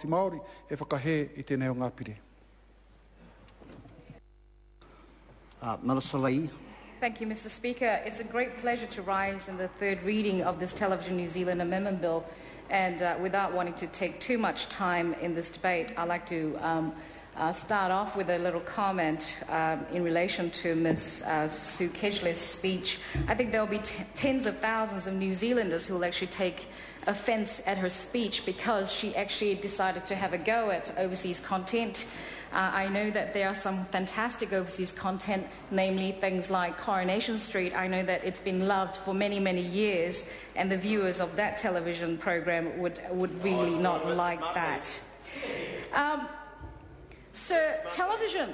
Māoti Māori e whakahe I tēnei o ngā piri. Thank you, Mr. Speaker. It's a great pleasure to rise in the third reading of this Television New Zealand Amendment Bill. And without wanting to take too much time in this debate, I'd like to start off with a little comment in relation to Ms. Sue Kedgley's speech. I think there will be tens of thousands of New Zealanders who will actually take offence at her speech because she actually decided to have a go at overseas content. I know that there are some fantastic overseas content, namely things like Coronation Street. I know that it's been loved for many, many years, and the viewers of that television program would really not like that. So television,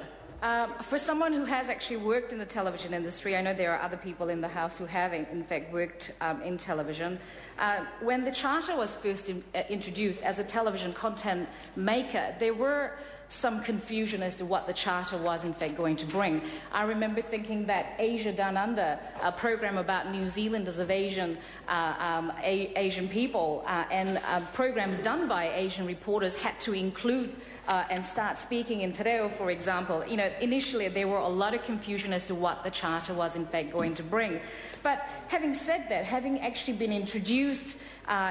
for someone who has actually worked in the television industry, I know there are other people in the House who have in fact worked in television. When the Charter was first introduced as a television content maker, there were some confusion as to what the Charter was in fact going to bring. I remember thinking that Asia Down Under, a program about New Zealanders of Asian people, and programs done by Asian reporters had to include and start speaking in te reo, for example. You know, initially there were a lot of confusion as to what the Charter was in fact going to bring. But having said that, having actually been introduced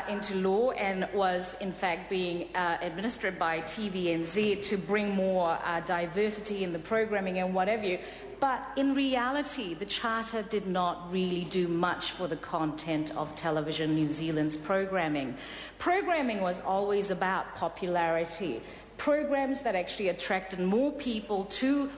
into law and was in fact being administered by TVNZ to bring more diversity in the programming and what have you, but in reality the Charter did not really do much for the content of Television New Zealand's programming. Programming was always about popularity. Programs that actually attracted more people to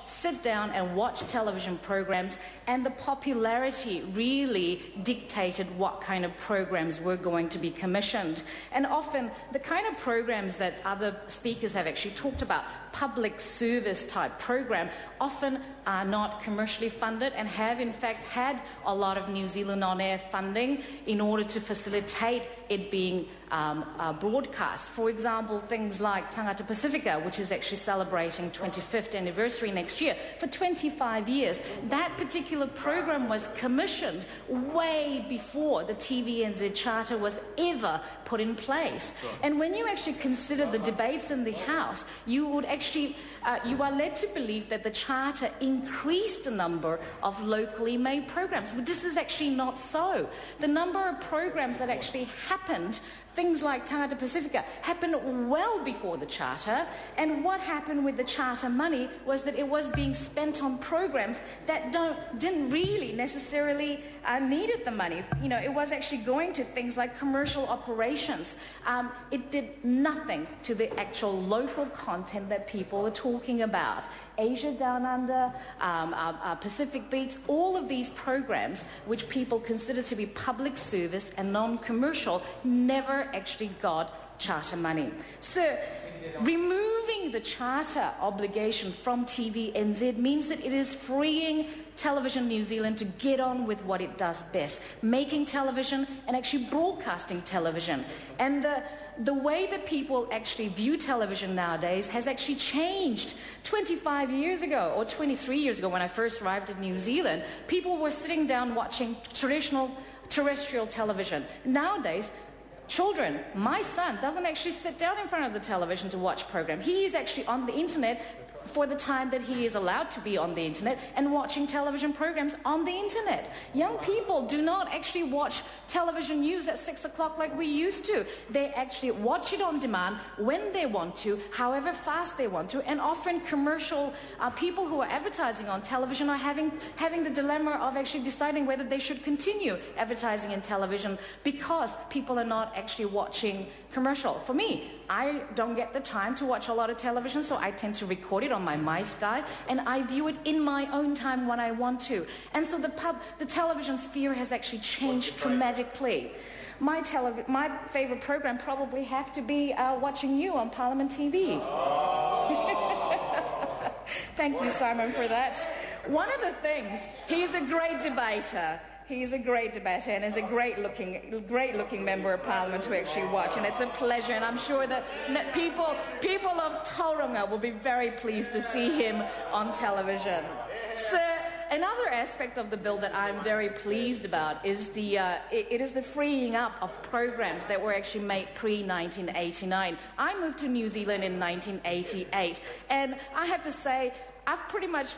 sit down and watch television programs, and the popularity really dictated what kind of programs were going to be commissioned. And often the kind of programs that other speakers have actually talked about, public service type program, often are not commercially funded and have in fact had a lot of New Zealand On Air funding in order to facilitate it being broadcast. For example, things like Tangata Pacifica, which is actually celebrating 25th anniversary next year. For 25 years, that particular program was commissioned way before the TVNZ Charter was ever put in place. And when you actually consider the debates in the House, you would actually you are led to believe that the Charter increased the number of locally made programs. But this is actually not so. The number of programs that actually happened, things like Tangata Pacifica, happened well before the Charter, and what happened with the Charter money was that it was being spent on programs that didn't really necessarily needed the money. You know, it was actually going to things like commercial operations. It did nothing to the actual local content that people were talking about. Asia Down Under, Pacific Beats, all of these programs which people consider to be public service and non-commercial never actually got Charter money. So removing the Charter obligation from TVNZ means that it is freeing Television New Zealand to get on with what it does best, making television and actually broadcasting television. And the way that people actually view television nowadays has actually changed. 25 years ago or 23 years ago, when I first arrived in New Zealand, people were sitting down watching traditional terrestrial television. Nowadays, children, my son doesn't actually sit down in front of the television to watch programs. He is actually on the internet for the time that he is allowed to be on the internet and watching television programs on the internet. Young people do not actually watch television news at 6 o'clock like we used to. They actually watch it on demand when they want to, however fast they want to, and often commercial people who are advertising on television are having the dilemma of actually deciding whether they should continue advertising in television because people are not actually watching commercial. For me, I don't get the time to watch a lot of television, so I tend to record it on my MySky, and I view it in my own time when I want to. And so the television sphere has actually changed dramatically. My favorite program probably have to be watching you on Parliament TV. Thank you, Simon, for that. One of the things, he's a great debater. He's a great debater and is a great-looking member of Parliament to actually watch, and it's a pleasure. And I'm sure that people of Tauranga will be very pleased to see him on television. So another aspect of the bill that I'm very pleased about is it is the freeing up of programs that were actually made pre-1989. I moved to New Zealand in 1988, and I have to say, I've pretty much,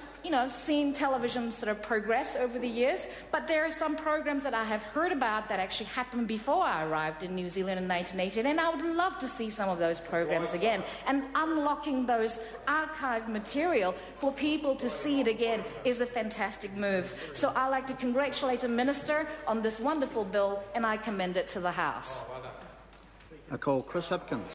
seen television sort of progress over the years, but there are some programs that I have heard about that actually happened before I arrived in New Zealand in 1988, and I would love to see some of those programs again. And unlocking those archived material for people to see it again is a fantastic move. So I'd like to congratulate the Minister on this wonderful bill, and I commend it to the House. I call Chris Hipkins.